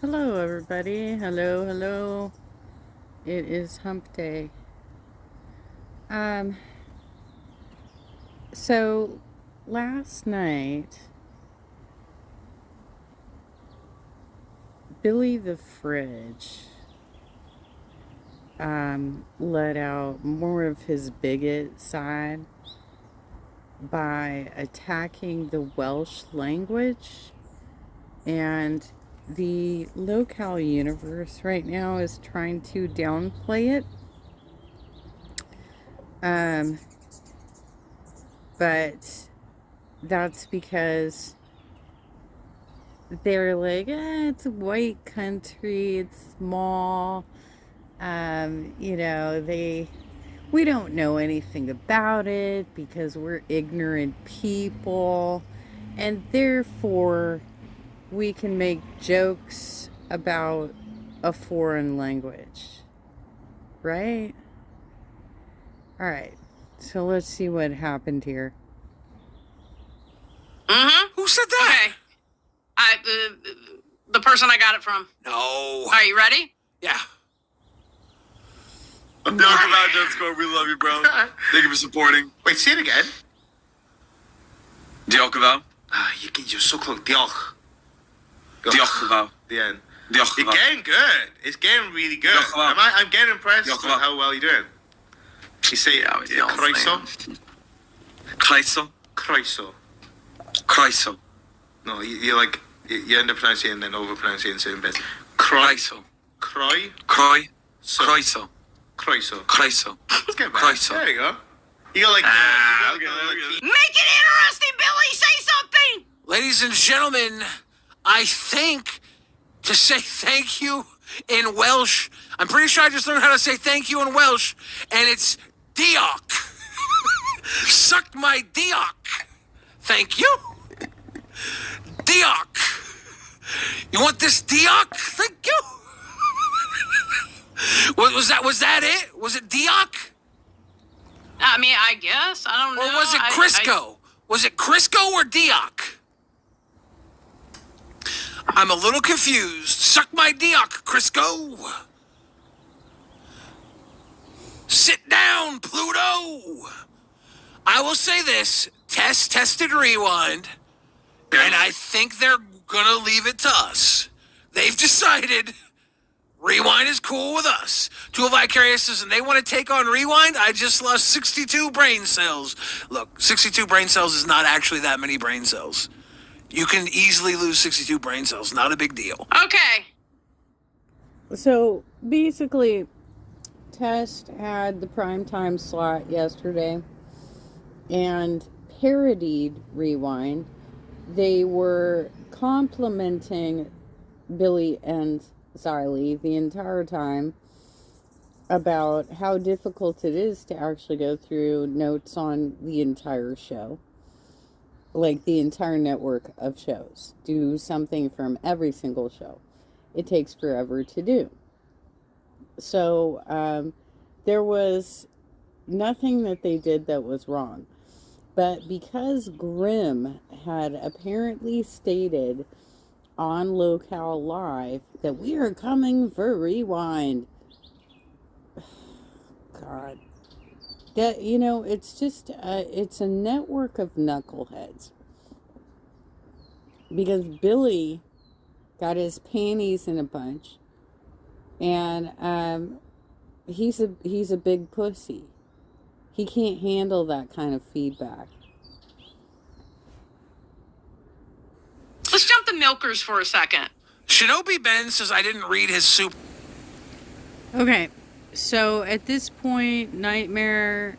Hello, everybody. Hello, hello. It is hump day. Um, so last night, Billy the Fridge let out more of his bigot side by attacking the Welsh language, and the Lolcow universe right now is trying to downplay it. Um, but that's because they're like, it's a white country, it's small. We don't know anything about it because we're ignorant people, and therefore we can make jokes about a foreign language, right? All right, so let's see what happened here. Who said that? Okay. The person I got it from. No. Are you ready? Yeah. Lolcow underscore, we love you, bro. Thank you for supporting. Wait, say it again. Lolcow. You're so close. Diolch. Lolcow. The end. Lolcow. You're getting good. It's getting really good. I'm getting impressed with how well you're doing. You say croeso? Croeso. Croeso. Croeso. No, you end up pronouncing and then over-pronouncing certain bits. Croeso. Croy? Croeso. Croeso. Croeso. Let's get back. Croeso. There you go. You got okay. Make it interesting, Billy! Say something! Ladies and gentlemen, I think to say thank you in Welsh, I'm pretty sure I just learned how to say thank you in Welsh, and it's diolch. Suck my diolch. Thank you. Diolch. You want this diolch? Thank you. Was that it? Was it diolch? I mean, I guess. I don't know. Or was it Crisco? Was it Crisco or diolch? I'm a little confused. Suck my diolch, Crisco. Sit down, Pluto. I will say this. Tested, rewind. And I think they're gonna leave it to us. They've decided Rewind is cool with us. Tool Vicarious says, and they want to take on Rewind? I just lost 62 brain cells. Look, 62 brain cells is not actually that many brain cells. You can easily lose 62 brain cells. Not a big deal. Okay. So basically, Test had the primetime slot yesterday and parodied Rewind. They were complimenting Billy and Xylee the entire time about how difficult it is to actually go through notes on the entire show, like the entire network of shows. Do something from every single show. It takes forever to do. So there was nothing that they did that was wrong. But because Grimm had apparently stated on Lolcow Live that we are coming for Rewind. God. That, it's just, it's a network of knuckleheads. Because Billy got his panties in a bunch. And he's a big pussy. He can't handle that kind of feedback. Let's jump the milkers for a second. Shinobi Ben says I didn't read his soup. Okay, so at this point, Nightmare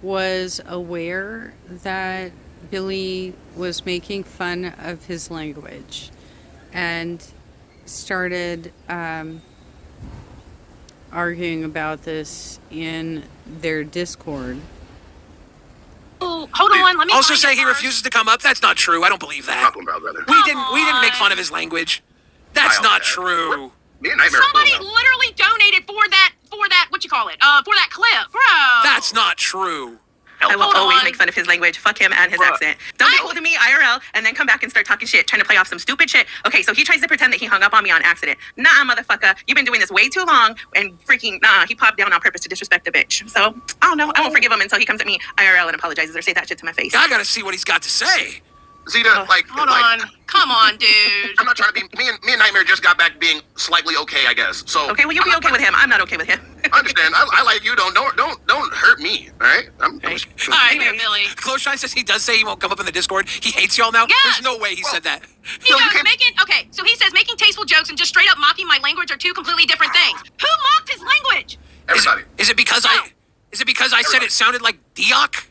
was aware that Billy was making fun of his language and started arguing about this in their Discord. Oh, hold on. Let me also say he refuses to come up. That's not true. I don't believe that. Talking about, brother. We didn't make fun of his language. That's not true. Me and Nightmare. Somebody literally donated for that. What you call it? For that clip, bro. That's not true. I will Hold always on. make fun of his language. Fuck him and his accent. Don't be cool to me IRL and then come back and start talking shit, trying to play off some stupid shit. Okay, so he tries to pretend that he hung up on me on accident. Nah, motherfucker. You've been doing this way too long and freaking he popped down on purpose to disrespect the bitch. So, I don't know. I won't forgive him until he comes at me IRL and apologizes or say that shit to my face. I gotta see what he's got to say. Zeta, Hold on. Come on, dude. I'm not trying to be. Me and Nightmare just got back being slightly okay, I guess. So Okay, well, you'll be okay with him. I'm not okay with him. I understand. I like you. Don't hurt me. All right. All right, here, Billy. Closeshine says he does say he won't come up in the Discord. He hates y'all now. Yes. There's no way he said that. He No, you goes, can't- okay, so he says making tasteful jokes and just straight up mocking my language are two completely different things. Who mocked his language? Everybody. Is it because I said it sounded like Dioc?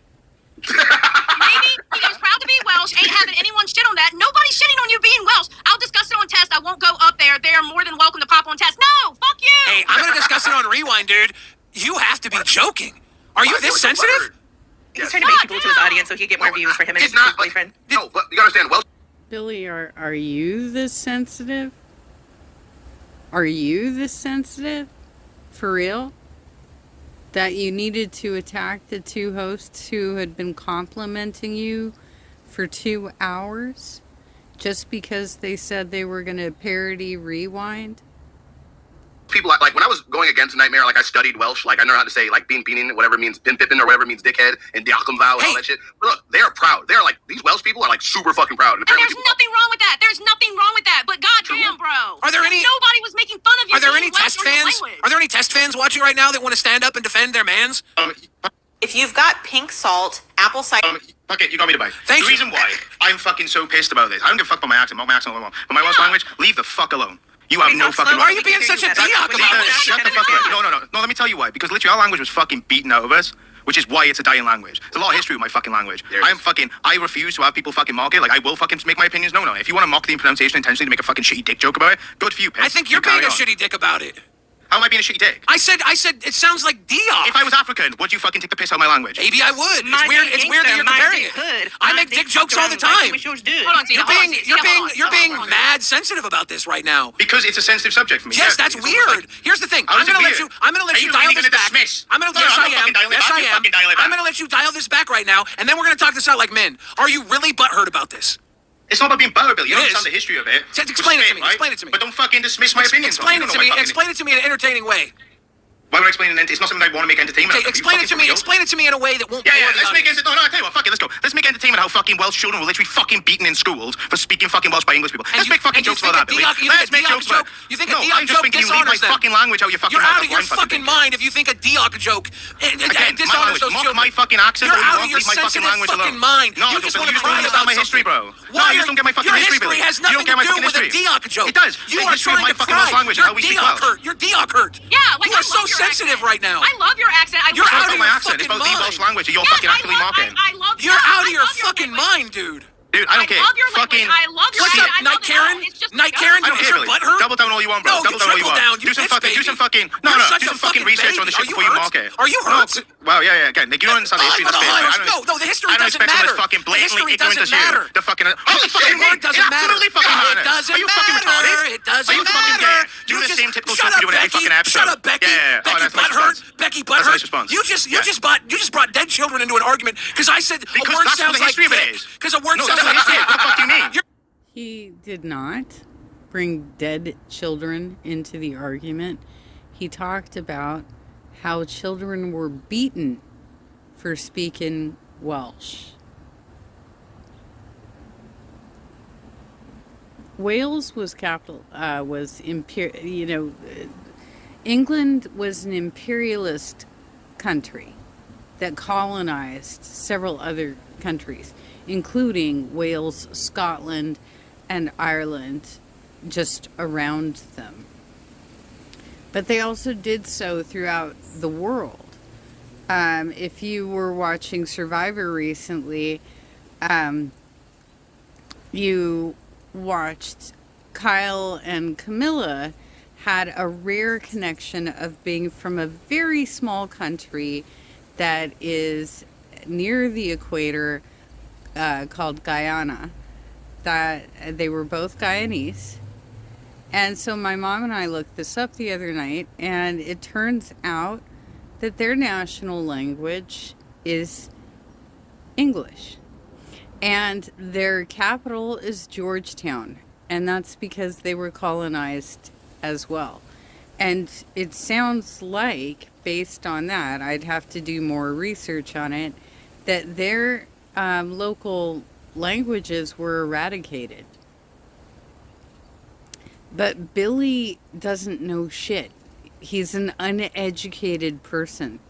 Maybe. He goes, proud to be Welsh, ain't having anyone shit on that. Nobody's shitting on you being Welsh. I'll discuss it on test. I won't go up there. They are more than welcome to pop on test. No, fuck you. Hey, I'm gonna discuss it on Rewind, dude. You have to be joking. Are you this sensitive? He's trying to bait people to his audience so he can get more views for him and his boyfriend. No, but you gotta understand. Welsh Billy, are you this sensitive? Are you this sensitive? For real? That you needed to attack the two hosts who had been complimenting you for 2 hours just because they said they were going to parody Rewind? people like when I was going against Nightmare, like I studied Welsh, like I know how to say like bean beanin, whatever means pin pippin or whatever means dickhead and diacumval and all that shit. But look, they are proud. They're like these Welsh people are like super fucking proud. And there's nothing wrong with that. There's nothing wrong with that. But goddamn, bro. Are there any? Nobody was making fun of you. Are there being any Welsh test or your fans? language. Are there any test fans watching right now that want to stand up and defend their mans? If you've got pink salt, apple cider. Fuck it, you got me to buy. Thank the you. reason why I'm fucking so pissed about this, I don't give a fuck about my accent, but my Welsh language, leave the fuck alone. You have no fucking Why are right. you being such a diok about this? Shut the fuck up. No, let me tell you why. Because literally our language was fucking beaten out of us, which is why it's a dying language. There's a lot of history with my fucking language. I refuse to have people fucking mock it. Like, I will fucking make my opinions known on it. If you want to mock the pronunciation intentionally to make a fucking shitty dick joke about it, good for you, piss. I think you're being a shitty dick about it. How am I being a shitty dick? I said it sounds like diok. If I was African, would you fucking take the piss out of my language? Maybe I would. It's weird that you're comparing it. I make dick jokes all the time. Hold on, Tina. You're being mad sensitive about this right now. Because it's a sensitive subject for me. Yes, that's weird. Here's the thing. I'm gonna let you dial this back. I'm gonna yes, I am. Yes, I am. I'm gonna let you dial this back right now, and then we're gonna talk this out like men. Are you really butthurt about this? It's not about being butthurt, Billy. You don't It is. understand the history of it. Explain it to me. Right? Explain it to me. But don't fucking dismiss my opinions. Explain it to me. Explain it to me in an entertaining way. Why would I explain it? It's not something I want to make entertainment. Okay, explain it to me. Explain it to me in a way that won't. Yeah, bore the let's make audience. it. No, I tell you what, fuck it, let's go. Let's make entertainment how fucking Welsh children were literally fucking beaten in schools for speaking fucking Welsh by English people. Let's make fucking jokes about that, Billy. Let's make jokes about it. You think a No, diok I'm just joke thinking you leave my dishonors them. fucking language out your fucking You're mouth. out of your That's what I'm fucking thinking. mind if you think a diok joke Again, dishonors those mock children. my fucking accent. You're all you out want, of your leave my fucking sensitive language fucking alone. mind. No, You just Billy, want to you just don't cry understand about my history, something. bro. No, you just don't get my fucking Your history, history Billy. has You nothing don't get to my do fucking with a history. diok joke. It does. You The are history of trying my to fucking cry. Welsh language and how we speak diok Welsh. hurt. You're diok hurt. Yeah, like You I are so love your sensitive accent. right now. I love your accent. You're It's out not of about my your accent. It's fucking about the mind. Welsh language that you're Yes, fucking actively mocking. I love You're your- out of I your love your fucking language. mind, dude. Dude, I don't care. I love your Fucking. language. I love your What's language. up, I Night love it Karen? all. It's just Night disgusting. Karen, I don't is care, your Billy. butt hurt? Double down all you want, bro. No, Double you down all you trickle want. down. You Do some bitch fucking. Do baby. some fucking. No, You're no. such Do a some fucking fucking research on baby. the shit Are you before you hurt? mock it. Are you hurt? Wow, yeah. Again, you don't understand the history of this bit. No, the history I don't doesn't expect someone matter. as fucking The blatantly history ignorant doesn't as you. matter. The fucking. The fucking word doesn't It matter. absolutely fucking It matters. doesn't Are you fucking matter. retarded? It doesn't Are you fucking matter. gay? Do You the just- same typical shut stuff you up, do in every Becky. fucking episode. Shut up, Becky. Yeah. Becky That's my butthurt. response. Becky That's my butthurt. response. You just brought dead children into an argument because I said a Because word that's what sounds the like history of it dick. is. Because a word No, sounds that's like not history. dick. What the fuck do you mean? He did not bring dead children into the argument. He talked about how children were beaten for speaking Welsh. Wales was England was an imperialist country that colonized several other countries, including Wales, Scotland, and Ireland, just around them. But they also did so throughout the world. If you were watching Survivor recently, you watched Kyle and Camilla had a rare connection of being from a very small country that is near the equator called Guyana. That they were both Guyanese. And so my mom and I looked this up the other night, and it turns out that their national language is English. And their capital is Georgetown. And that's because they were colonized as well. And it sounds like, based on that, I'd have to do more research on it, that their local languages were eradicated. But Billy doesn't know shit. He's an uneducated person.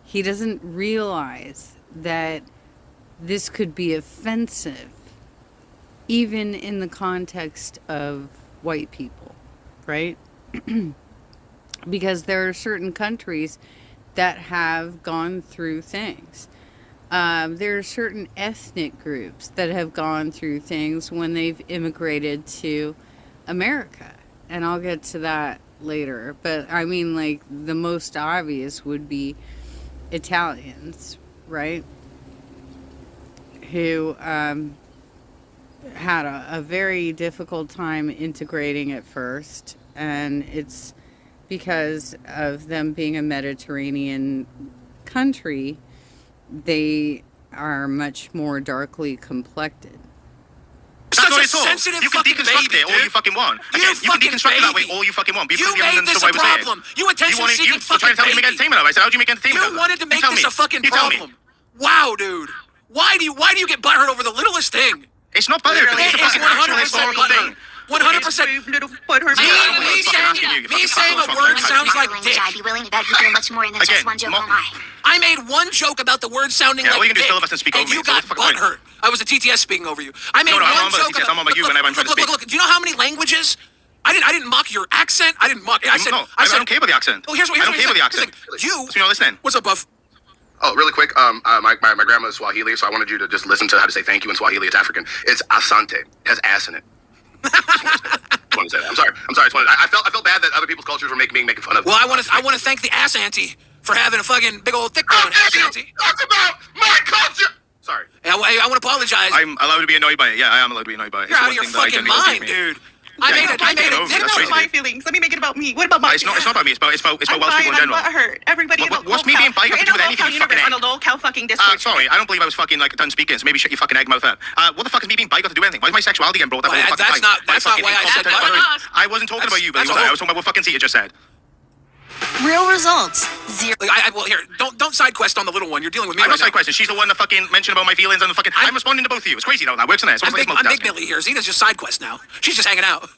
He doesn't realize that this could be offensive, even in the context of white people, right? Because there are certain countries that have gone through things. There are certain ethnic groups that have gone through things when they've immigrated to America. And I'll get to that later. But I mean, like, the most obvious would be Italians, right? Who had a very difficult time integrating at first. And it's because of them being a Mediterranean country, they are much more darkly complected. That's not Such a at all. sensitive You can fucking deconstruct baby, it all dude. you fucking want. You Again, you can fucking deconstruct it that way baby. all you fucking want. You made this a problem. You attention-seeking You're trying to tell me to make baby. entertainment of it. I said, how do you make entertainment of it? You wanted to make You tell this me. a fucking You tell me. problem. Wow, dude. Why do you get butthurt over the littlest thing? It's not butthurt. It It's a is fucking actual 100% historical thing. 100%. Little butthurt. Me saying a word sounds like dick. I'd be willing to bet you feel much more than Again, just one joke mo- on I. I made one joke about the word sounding Yeah, like all you can do is dick, filibuster and speak and over me. you So what got the fuck am I butthurt. I was a TTS speaking over you. I made No, one I'm on joke TTS. I'm on you whenever I'm trying to speak. Look. Do you know how many languages? I didn't mock your accent. I didn't mock. I said. I don't care about the accent. Oh, here's what I don't care about the here's accent. the thing. You. So you're not listening. What's up, Buff? Oh, really quick. My grandma is Swahili, so I wanted you to just listen to how to say thank you in Swahili. It's African. It's asante. It has ass in it. Just want to say that. I'm sorry. I felt bad that other people's cultures were making fun of. Well, I want to thank the ass auntie for having a fucking big old thick bone ass auntie. Talk about my culture. Sorry. And I want to apologize. I'm allowed to be annoyed by it. Yeah, I am allowed to be annoyed by it. You're out of It's your one thing that I fucking genuinely mind, believe in. dude. I made a That's dick crazy. joke. my feelings. Let me make it about me. What about my It's not about me. It's about I'm Welsh people in general. I'm butthurt. Everybody in the What's me being bi got to do with anything, you fucking on a egg? Lolcow fucking Discord. Sorry, I don't believe I was fucking like done speaking, so maybe shut your fucking egg mouth up. What the fuck has me being bi got to do with anything? Why is my sexuality getting brought up all the fucking That's time? not why I said Incompetent that. fucking- I wasn't talking about you, Billy. That's Was I? a I was talking about what fucking Zeta just said. Real results. Zero. Well, here, don't side quest on the little one. You're dealing with me I'm right not side now. question. She's the one that fucking mentioned about my feelings and the fucking. I'm responding to both of you. It's crazy though. That works in there. So I'm big Billy here. Zeta's just side quest now. She's just hanging out.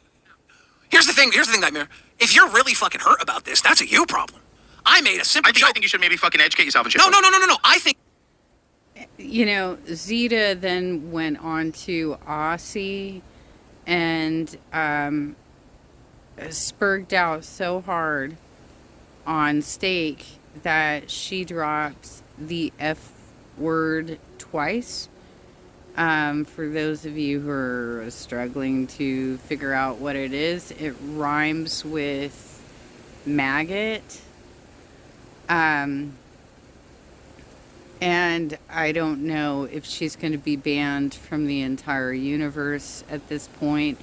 Here's the thing, Nightmare. If you're really fucking hurt about this, that's a you problem. I made a simple I joke. think you should maybe fucking educate yourself and shit. No. I think You know, Zeta then went on to Aussie and spurged out so hard on Steak that she dropped the F word twice. For those of you who are struggling to figure out what it is, it rhymes with maggot. And I don't know if she's going to be banned from the entire universe at this point,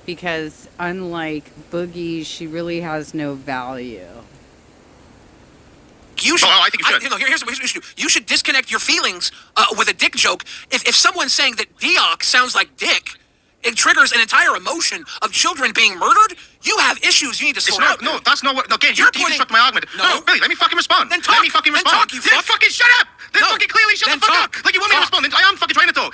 because unlike Boogie, she really has no value. you should. I think you should. Here's what you should do. You should disconnect your feelings with a dick joke. If someone's saying that Dioc sounds like dick, it triggers an entire emotion of children being murdered. You have issues you need to It's sort not, out. no, that's not what. No, again, you're deconstructing my argument. No. Billy, let me fucking respond. Then talk. Let me fucking Then respond. talk, you Then fuck. fucking shut up. Then No. fucking clearly shut Then the fuck talk. up. Like you want me to Talk. respond? I am fucking trying to talk.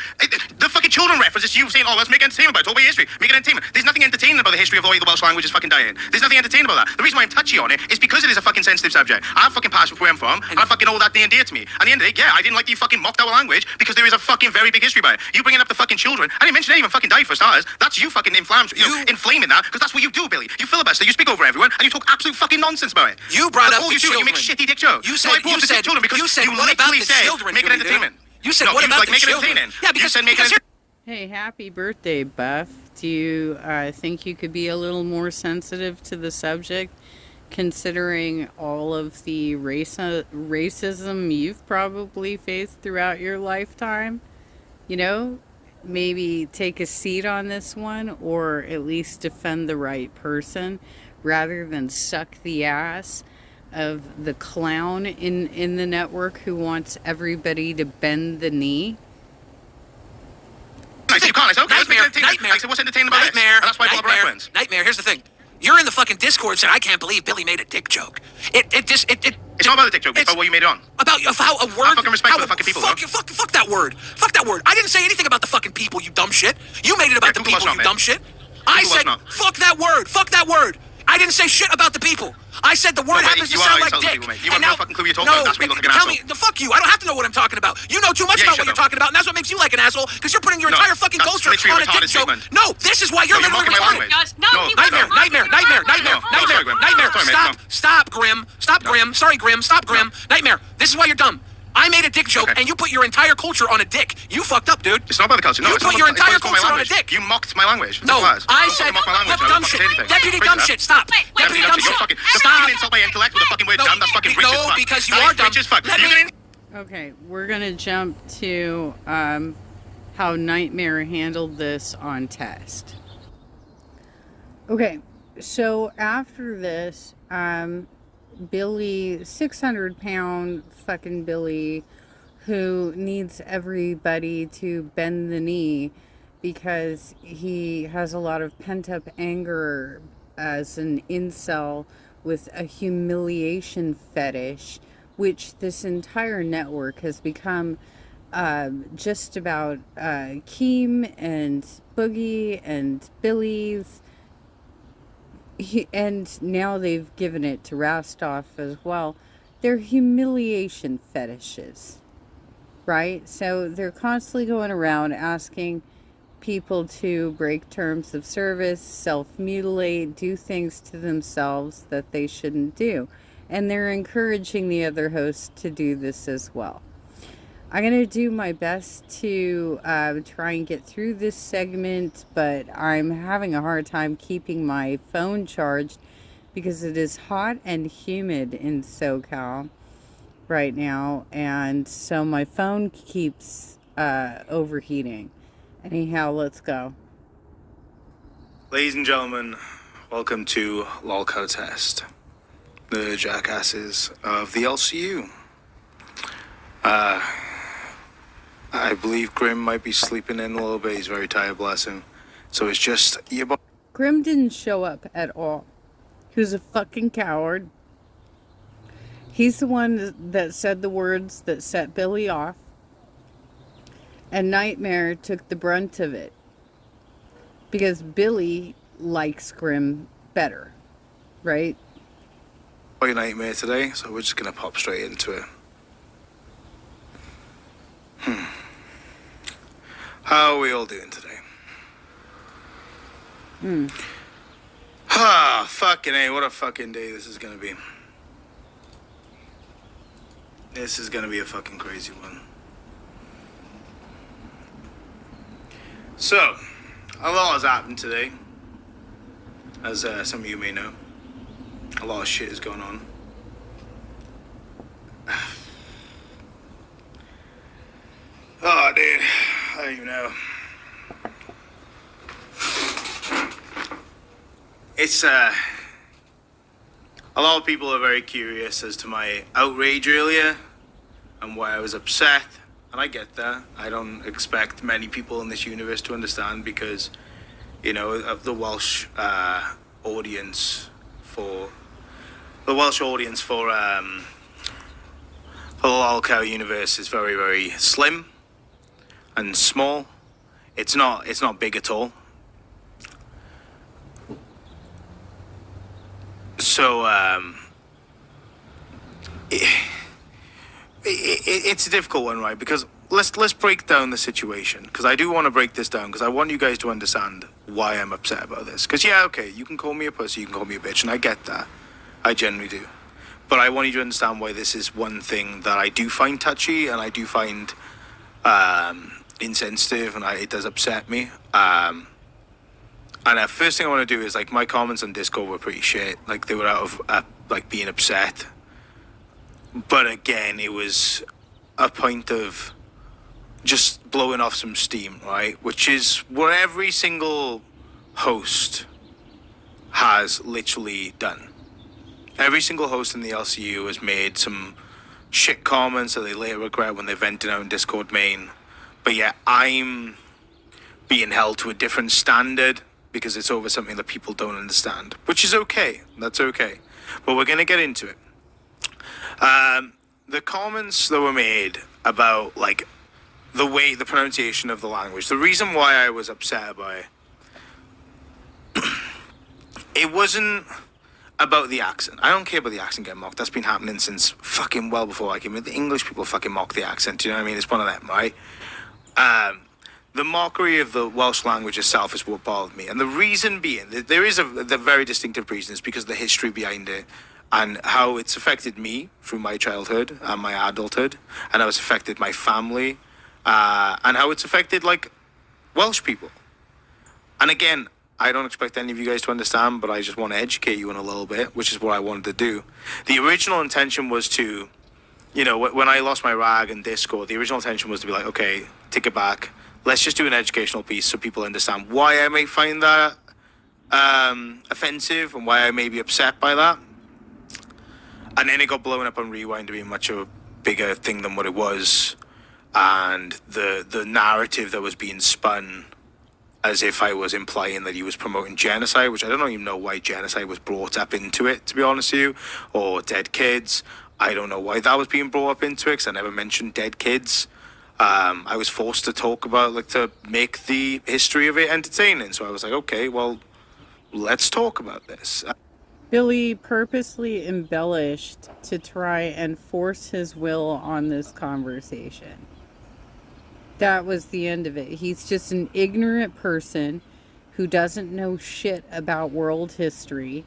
The fucking children reference is you saying, "Oh, let's make entertainment about it. Talk about history. Make it entertainment." There's nothing entertaining about the history of the way the Welsh language is fucking dying. There's nothing entertaining about that. The reason why I'm touchy on it is because it is a fucking sensitive subject. I'm fucking passionate where I'm from, and I fucking all that near and dear to me. At the end of the day, yeah, I didn't like that you fucking mocked our language because there is a fucking very big history by it. You bringing up the fucking children. I didn't mention anyone fucking died for starters. That's you fucking inflaming that because that's what you do, Billy. You filibuster. You speak over everyone, and you talk absolute fucking nonsense about it. You brought That's up all the you do. You make children. shitty dick jokes. You So I said- brought you up the said- children because you said, you what about literally the said children, make it Billy, dude? entertainment. You said, No, what you about like the make it children? entertaining. Yeah, You because said make it because entertaining. Hey, happy birthday, Buff. Do you think you could be a little more sensitive to the subject, considering all of the racism you've probably faced throughout your lifetime? You know, maybe take a seat on this one, or at least defend the right person rather than suck the ass of the clown in the network who wants everybody to bend the knee? I said you can't. I said, okay, Nightmare. I said, what's entertaining about Nightmare. this? And that's why I brought up reference. Nightmare. Here's the thing. You're in the fucking Discord and said, I can't believe Billy made a dick joke. It's not about the dick joke. It's about what you made it on. About how a word. Have fucking respect for the fucking people. Fuck that word. Fuck that word. I didn't say anything about the fucking people, you dumb shit. You made it about the people, you dumb shit. I said, fuck that word. Fuck that word. I didn't say shit about the people. I said the word happens to sound like dick. People, you have no fucking clue what you're talking about. That's why you look like an asshole. Tell me, fuck you. I don't have to know what I'm talking about. You know too much about what you're talking about, and that's what makes you like an asshole, because you're putting your entire fucking culture on a dick joke. No, this is why you're literally retarded. Nightmare. Stop, Grim. Sorry, Grim. Stop, Grim. Nightmare. This is why you're dumb. I made a dick joke, and you put your entire culture on a dick. You fucked up, dude. It's not about the culture. No, you put your entire culture on a dick. You mocked my language. No, I said dumb shit. Deputy dumb shit. Stop. Deputy dumb shit. Stop. You insult my intellect with the fucking word dumb. That's fucking rich as fuck. No, because you are dumb. Okay, we're gonna jump to how Nightmare handled this on test. Okay, so after this, Billy, 600-pound fucking Billy, who needs everybody to bend the knee because he has a lot of pent-up anger as an incel with a humiliation fetish, which this entire network has become just about Keem and Boogie and Billy's. And now they've given it to Rostov as well. They're humiliation fetishes, right? So they're constantly going around asking people to break terms of service, self-mutilate, do things to themselves that they shouldn't do. And they're encouraging the other hosts to do this as well. I'm going to do my best to try and get through this segment, but I'm having a hard time keeping my phone charged because it is hot and humid in SoCal right now, and so my phone keeps overheating. Anyhow, let's go. Ladies and gentlemen, welcome to Lolcow Test, the jackasses of the LCU. I believe Grim might be sleeping in a little bit. He's very tired, bless him. So it's just... Grim didn't show up at all. He was a fucking coward. He's the one that said the words that set Billy off. And Nightmare took the brunt of it. Because Billy likes Grim better. Right? Nightmare today, so we're just going to pop straight into it. How are we all doing today? Fucking A, what a fucking day this is gonna be. This is gonna be a fucking crazy one. So, a lot has happened today. As some of you may know. A lot of shit is going on. Oh, dude. I don't even know. It's, a lot of people are very curious as to my outrage earlier and why I was upset. And I get that. I don't expect many people in this universe to understand because, you know, of the Welsh audience for the Lolcow universe is very, very slim and small. It's not big at all. So it's a difficult one, right? Because let's break down the situation. Because I do want to break this down because I want you guys to understand why I'm upset about this. Because yeah, okay, you can call me a pussy, you can call me a bitch, and I get that. I generally do. But I want you to understand why this is one thing that I do find touchy and I do find insensitive, and it does upset me. And the first thing I want to do is, like, my comments on Discord were pretty shit. Like, they were out of like being upset. But again, it was a point of just blowing off some steam, right? Which is what every single host has literally done. every single host in the LCU has made some shit comments that they later regret when they vented out in Discord main. But yeah, I'm being held to a different standard because it's over something that people don't understand, which is okay. That's okay. But we're going to get into it. The comments that were made about, like, the pronunciation of the language, the reason why I was upset about it wasn't about the accent. I don't care about the accent getting mocked. That's been happening since fucking well before I came in. The English people fucking mock the accent, do you know what I mean? It's one of them, right? The mockery of the Welsh language itself is what bothered me. And the reason being, there is the very distinctive reason, is because of the history behind it and how it's affected me through my childhood and my adulthood, and how it's affected my family, and how it's affected, like, Welsh people. And again, I don't expect any of you guys to understand, but I just want to educate you in a little bit, which is what I wanted to do. The original intention was to, you know, when I lost my rag in Discord, the original intention was to be like, okay, take it back. Let's just do an educational piece so people understand why I may find that offensive and why I may be upset by that. And then it got blown up on Rewind to be much of a bigger thing than what it was. And the narrative that was being spun as if I was implying that he was promoting genocide, which I don't even know why genocide was brought up into it, to be honest with you, or dead kids. I don't know why that was being brought up into it, because I never mentioned dead kids. I was forced to talk about, like, to make the history of it entertaining. So I was like, okay, well, let's talk about this. Billy purposely embellished to try and force his will on this conversation. That was the end of it. He's just an ignorant person who doesn't know shit about world history.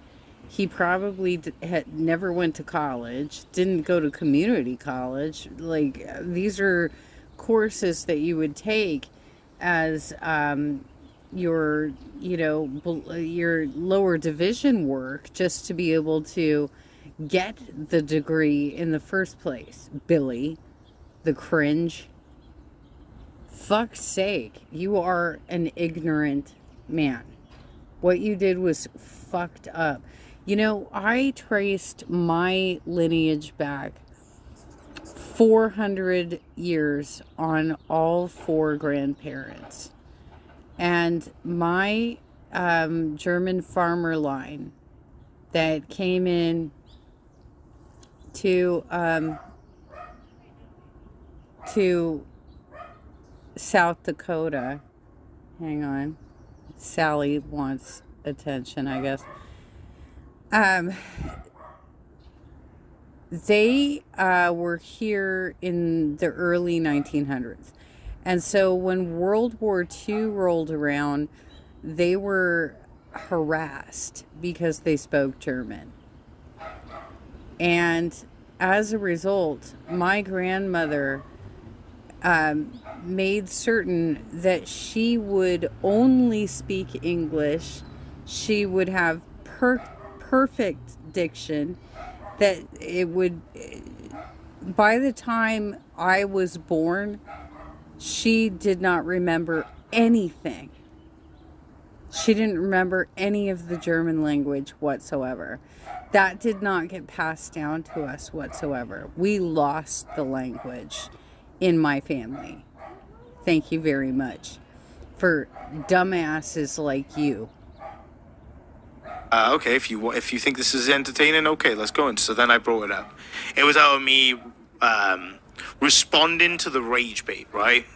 He probably had never went to college, didn't go to community college. Like, these are courses that you would take as your lower division work, just to be able to get the degree in the first place. Billy the Cringe. Fuck's sake, you are an ignorant man. What you did was fucked up. You know, I traced my lineage back 400 years on all four grandparents. And my German farmer line that came in to South Dakota. Hang on. Sally wants attention, I guess. They were here in the early 1900s. And so when World War II rolled around, they were harassed because they spoke German. And as a result, my grandmother made certain that she would only speak English. She would have perfect diction, that it would, by the time I was born, she did not remember anything. She didn't remember any of the German language whatsoever. That did not get passed down to us whatsoever. We lost the language in my family. Thank you very much for dumbasses like you. Okay, if you think this is entertaining, okay, let's go. And so then I brought it up. It was out of me responding to the rage bait, right?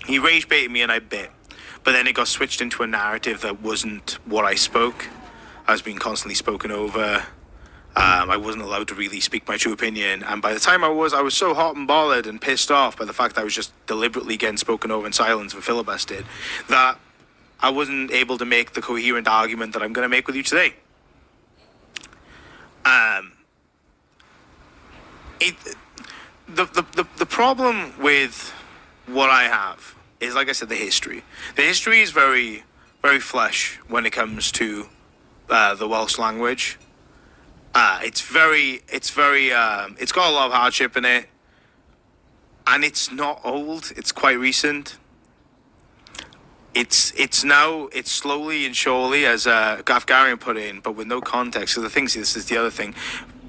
He rage baited me and I bit. But then it got switched into a narrative that wasn't what I spoke. I was being constantly spoken over. I wasn't allowed to really speak my true opinion. And by the time I was so hot and bothered and pissed off by the fact that I was just deliberately getting spoken over in silence and filibustered, that I wasn't able to make the coherent argument that I'm going to make with you today. The problem with what I have is, like I said, the history. The history is very, very flesh when it comes to the Welsh language. It's got a lot of hardship in it, and it's not old. It's quite recent. it's slowly and surely, as Gafgarian put in, but with no context. So the thing is, this is the other thing.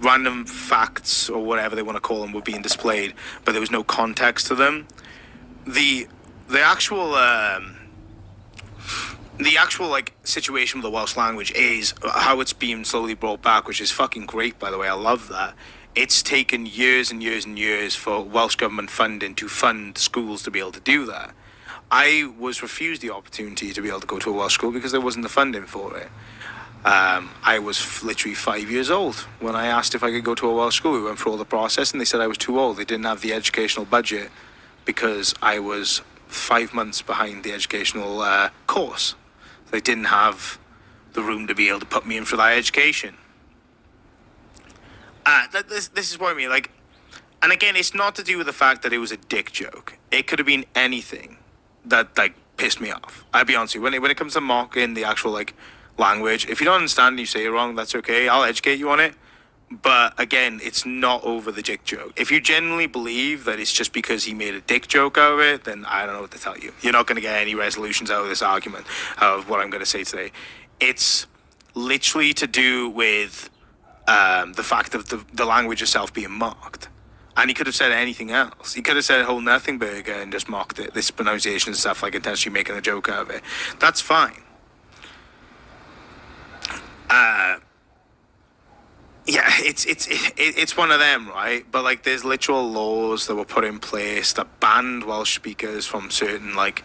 Random facts or whatever they want to call them were being displayed, but there was no context to them. The actual like situation with the Welsh language is how it's being slowly brought back, which is fucking great, by the way. I love that. It's taken years and years and years for Welsh government funding to fund schools to be able to do that. I was refused the opportunity to be able to go to a Welsh school because there wasn't the funding for it. I was literally 5 years old when I asked if I could go to a Welsh school. We went through all the process and they said I was too old. They didn't have the educational budget because I was 5 months behind the educational course. They didn't have the room to be able to put me in for that education. This is what I mean. Like, and again, it's not to do with the fact that it was a dick joke. It could have been anything that like pissed me off. I'll be honest with you. When it comes to mocking the actual like language, if you don't understand and you say it wrong, that's okay. I'll educate you on it. But again, it's not over the dick joke. If you genuinely believe that it's just because he made a dick joke out of it, then I don't know what to tell you. You're not going to get any resolutions out of this argument of what I'm going to say today. It's literally to do with the fact of the language itself being mocked. And he could have said anything else. He could have said whole nothing burger and just mocked it, this pronunciation and stuff, like intentionally making a joke out of it. That's fine. Yeah, it's one of them, right? But like, there's literal laws that were put in place that banned Welsh speakers from certain like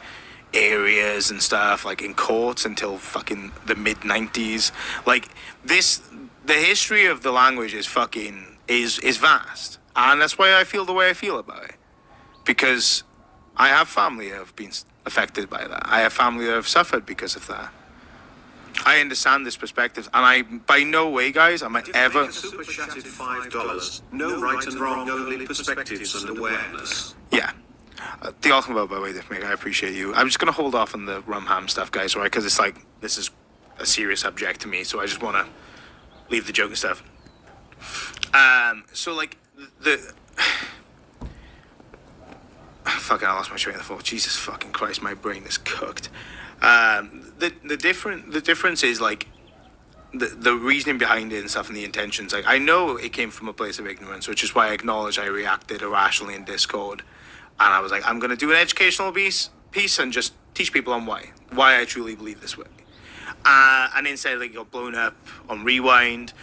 areas and stuff, like in courts until fucking the mid-90s. Like this, the history of the language is vast, and that's why I feel the way I feel about it. Because I have family that have been affected by that. I have family that have suffered because of that. I understand this perspective, and I, by no way, guys, am I ever... Super chatted $5. No right and wrong, only perspectives and awareness. Yeah. The ultimate vote, by the way, Dick, I appreciate you. I'm just going to hold off on the rum ham stuff, guys, right? Because it's like, this is a serious subject to me, so I just want to leave the joke and stuff. So, like, fucking, I lost my train of thought. Jesus fucking Christ, my brain is cooked. The difference is like the reasoning behind it and stuff and the intentions. Like, I know it came from a place of ignorance, which is why I acknowledge I reacted irrationally in Discord, and I was like, I'm gonna do an educational piece and just teach people on why I truly believe this way. And instead, like, got blown up on Rewind,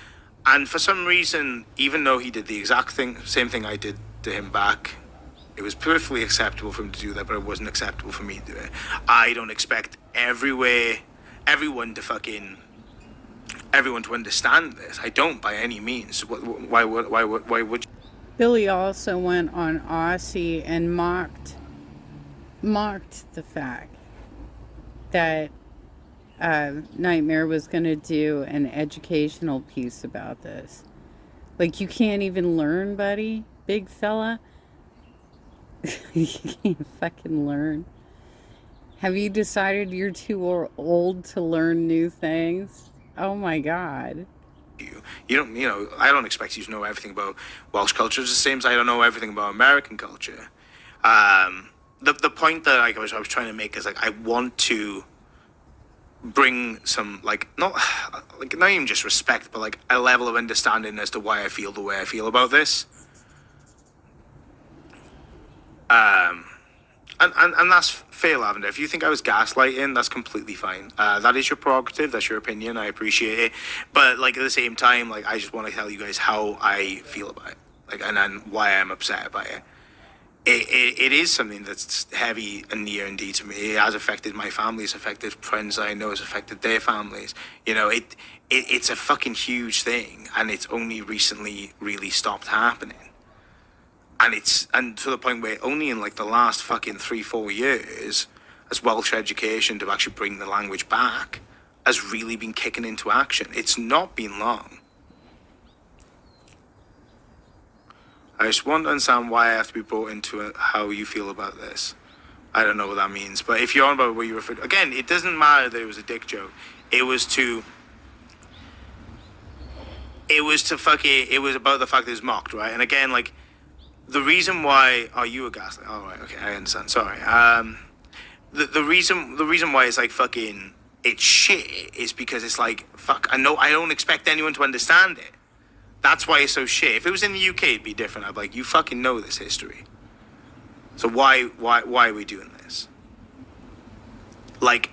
and for some reason, even though he did the exact same thing I did to him back, it was perfectly acceptable for him to do that, but it wasn't acceptable for me to do it. I don't expect everyone to understand this. I don't, by any means. Why would you? Billy also went on Aussie and mocked the fact that Nightmare was going to do an educational piece about this. Like, you can't even learn, buddy, big fella. You can't fucking learn. Have you decided you're too old to learn new things? Oh my God. You don't, I don't expect you to know everything about Welsh culture. It's the same as I don't know everything about American culture. The point that I was trying to make is, like, I want to bring some, like, not even just respect, but like a level of understanding as to why I feel the way I feel about this. And that's fair, Lavender. If you think I was gaslighting, that's completely fine. That is your prerogative. That's your opinion. I appreciate it. But, like, at the same time, like, I just want to tell you guys how I feel about it, like, and why I'm upset by it. It is something that's heavy and near and dear to me. It has affected my family. It's affected friends that I know. It's affected their families. It's a fucking huge thing, and it's only recently really stopped happening. And to the point where only in like the last fucking 3-4 years has Welsh education to actually bring the language back has really been kicking into action. It's not been long. I just want to understand why I have to be brought into it, how you feel about this. I don't know what that means, but if you're on about what you refer to, again, it doesn't matter that it was a dick joke. It was about the fact that it was mocked, right? And again, like, the reason why... Oh, you were gaslighting. Oh, right, okay, I understand. Sorry. the reason why it's like fucking it's shit is because it's like fuck. I don't expect anyone to understand it. That's why it's so shit. If it was in the UK, it'd be different. I'd be like, you fucking know this history. So why are we doing this? Like,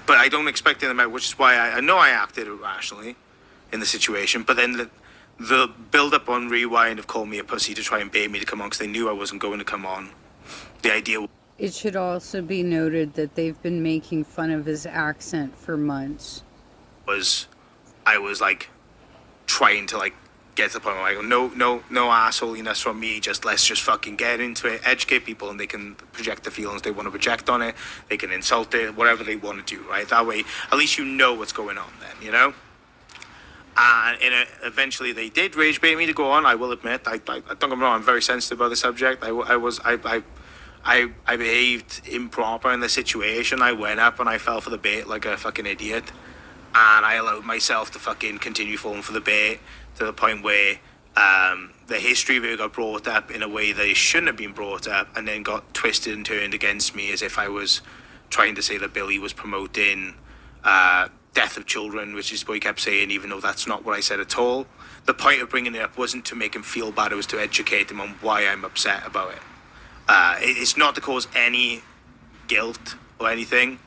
but I don't expect it in America, which is why I know I acted irrationally in the situation. But then the build up on Rewind of calling me a pussy to try and bait me to come on because they knew I wasn't going to come on. The idea. It should also be noted that they've been making fun of his accent for months. I was like trying to like get to the point where I go, no assholiness from me, let's just fucking get into it, educate people, and they can project the feelings they want to project on it, they can insult it, whatever they want to do, right? That way, at least you know what's going on then, you know? And eventually they did rage bait me to go on, I will admit. I don't get me wrong, I'm very sensitive about the subject. I behaved improper in the situation. I went up and I fell for the bait like a fucking idiot. And I allowed myself to fucking continue falling for the bait to the point where the history of it got brought up in a way that it shouldn't have been brought up, and then got twisted and turned against me as if I was trying to say that Billy was promoting death of children, which is what he kept saying, even though that's not what I said at all. The point of bringing it up wasn't to make him feel bad, it was to educate him on why I'm upset about it. It's not to cause any guilt or anything.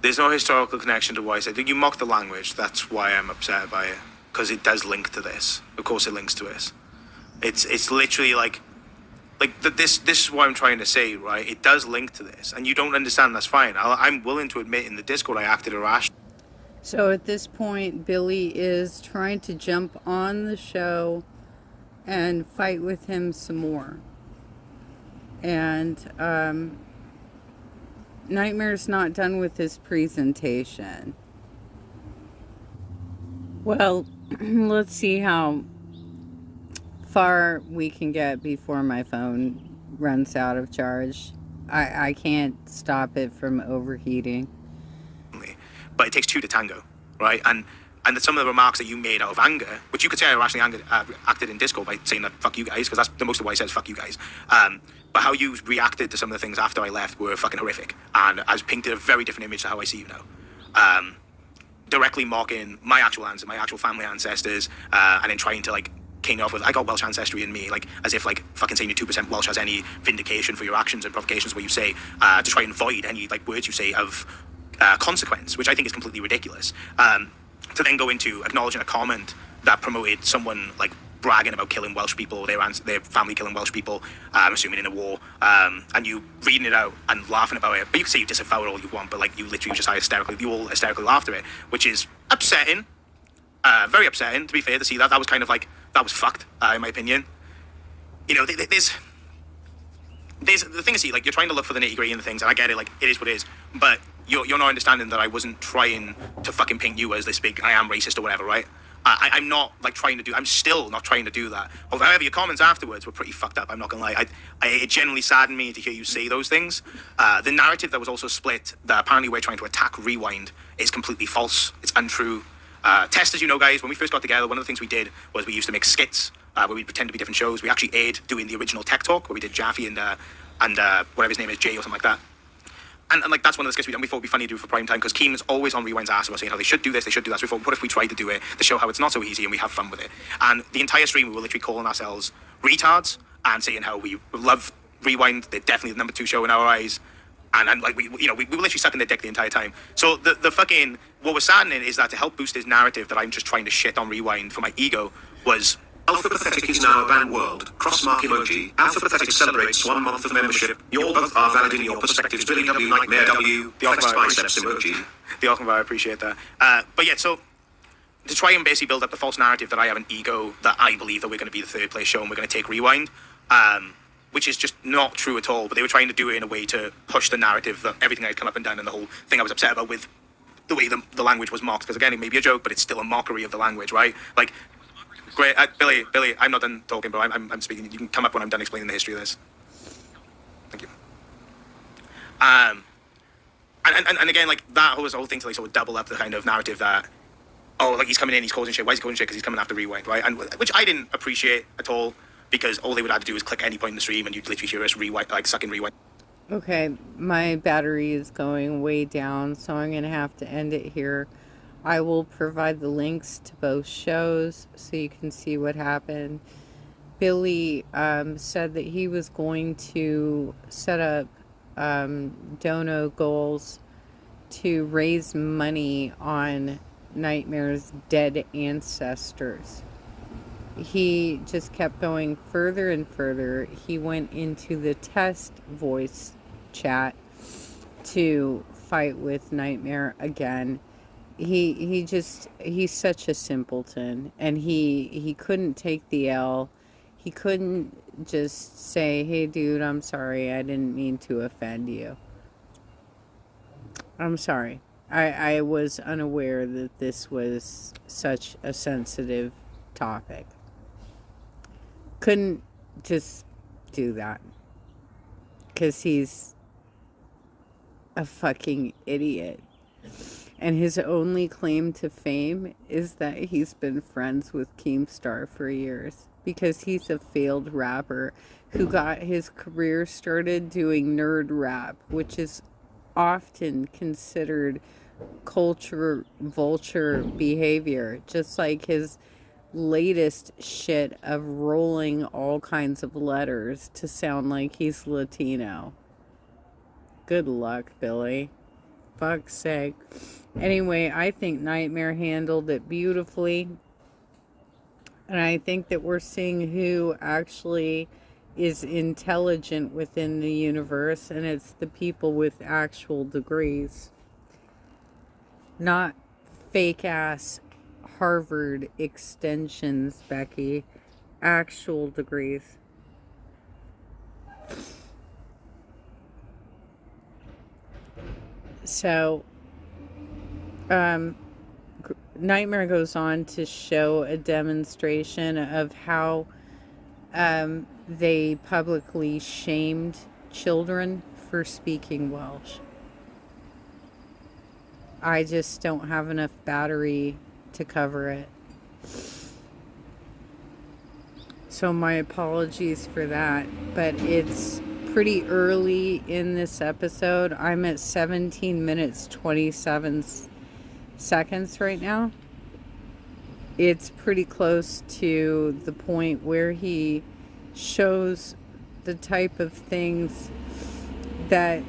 There's no historical connection to why I said, you mock the language, that's why I'm upset by it. Because it does link to this. Of course it links to this. It's literally this is what I'm trying to say, right? It does link to this. And you don't understand, that's fine. I'm willing to admit in the Discord I acted irrationally. So at this point, Billy is trying to jump on the show and fight with him some more. And Nightmare's not done with his presentation. Well, let's see how far we can get before my phone runs out of charge. I can't stop it from overheating. But it takes two to tango, right? And some of the remarks that you made out of anger, which you could say I rationally acted in Discord by saying that fuck you guys, because that's the most of what I said is fuck you guys. But how you reacted to some of the things after I left were fucking horrific. And I was painted a very different image to how I see you now. Directly mocking my actual ancestors, my actual family ancestors, and then trying to like king off with, I got Welsh ancestry in me, like as if like fucking saying you're 2% Welsh has any vindication for your actions and provocations what you say, to try and void any like words you say of consequence, which I think is completely ridiculous. To then go into acknowledging a comment that promoted someone like bragging about killing Welsh people, their family killing Welsh people, I'm assuming in a war, and you reading it out and laughing about it. But you can say you disavow it all you want, but like you literally just you all hysterically laughed at it, which is upsetting, very upsetting to be fair to see that. That was kind of like, that was fucked, in my opinion. You know, there's the thing is, see, like you're trying to look for the nitty gritty in the things, and I get it, like it is what it is, but you're not understanding that I wasn't trying to fucking paint you as this big, I am racist or whatever, right? I'm not like trying to do, I'm still not trying to do that. However, your comments afterwards were pretty fucked up, I'm not gonna lie. It genuinely saddened me to hear you say those things. The narrative that was also split, that apparently we're trying to attack Rewind, is completely false. It's untrue. Test, as you know, guys, when we first got together, one of the things we did was we used to make skits where we'd pretend to be different shows. We actually aired doing the original Tech Talk, where we did Jaffe and whatever his name is, Jay or something like that. And like that's one of the skits we done. We thought it'd be funny to do for prime time because Keenan's always on Rewind's ass about saying how they should do this, they should do that. So we thought, what if we tried to do it to show how it's not so easy and we have fun with it? And the entire stream we were literally calling ourselves retards and saying how we love Rewind. They're definitely the number 2 show in our eyes. And like we were literally sucking their dick the entire time. So the fucking what was saddening is that to help boost his narrative that I'm just trying to shit on Rewind for my ego was. Alpha Pathetic is now a banned world. Crossmark emoji. Alpha Pathetic celebrates 1 month of membership. You both are valid in your perspectives. Billy W. Nightmare W. Flex biceps emoji. The Alchemist, I appreciate that. But yeah, so to try and basically build up the false narrative that I have an ego, that I believe that we're going to be the 3rd place show and we're going to take Rewind, which is just not true at all. But they were trying to do it in a way to push the narrative that everything I'd come up and done and the whole thing I was upset about with the way the language was mocked. Because again, it may be a joke, but it's still a mockery of the language, right? Like. Great, Billy, I'm not done talking, bro. I'm speaking. You can come up when I'm done explaining the history of this. Thank you. And again, like that whole thing to like sort of double up the kind of narrative that, oh, like he's coming in, he's causing shit. Why is he causing shit? Because he's coming after Rewind, right? And which I didn't appreciate at all. because all they would have to do is click any point in the stream and you'd literally hear us rewind, like sucking rewind. Okay, my battery is going way down, so I'm going to have to end it here. I will provide the links to both shows so you can see what happened. Billy said that he was going to set up dono goals to raise money on Nightmare's dead ancestors. He just kept going further and further. He went into the test voice chat to fight with Nightmare again. He's such a simpleton, and he couldn't take the L. He couldn't just say, hey dude, I'm sorry, I didn't mean to offend you. I'm sorry. I was unaware that this was such a sensitive topic. Couldn't just do that. Because he's a fucking idiot. And his only claim to fame is that he's been friends with Keemstar for years. Because he's a failed rapper who got his career started doing nerd rap, which is often considered culture vulture behavior. Just like his latest shit of rolling all kinds of letters to sound like he's Latino. Good luck, Billy. Fuck's sake. Anyway, I think Nightmare handled it beautifully. And I think that we're seeing who actually is intelligent within the universe, and it's the people with actual degrees. Not fake-ass Harvard extensions, Becky. Actual degrees. So, Nightmare goes on to show a demonstration of how they publicly shamed children for speaking Welsh. I just don't have enough battery to cover it. So my apologies for that, but it's pretty early in this episode. I'm at 17 minutes 27 seconds right now. It's pretty close to the point where he shows the type of things that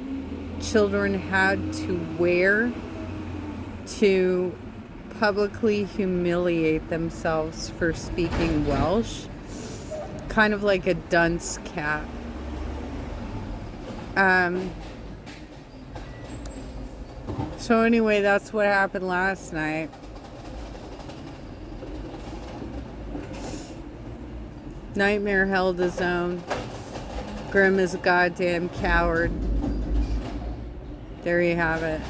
children had to wear to publicly humiliate themselves for speaking Welsh. Kind of like a dunce cap. So anyway, that's what happened last night. Nightmare held his own. Grim is a goddamn coward. There you have it.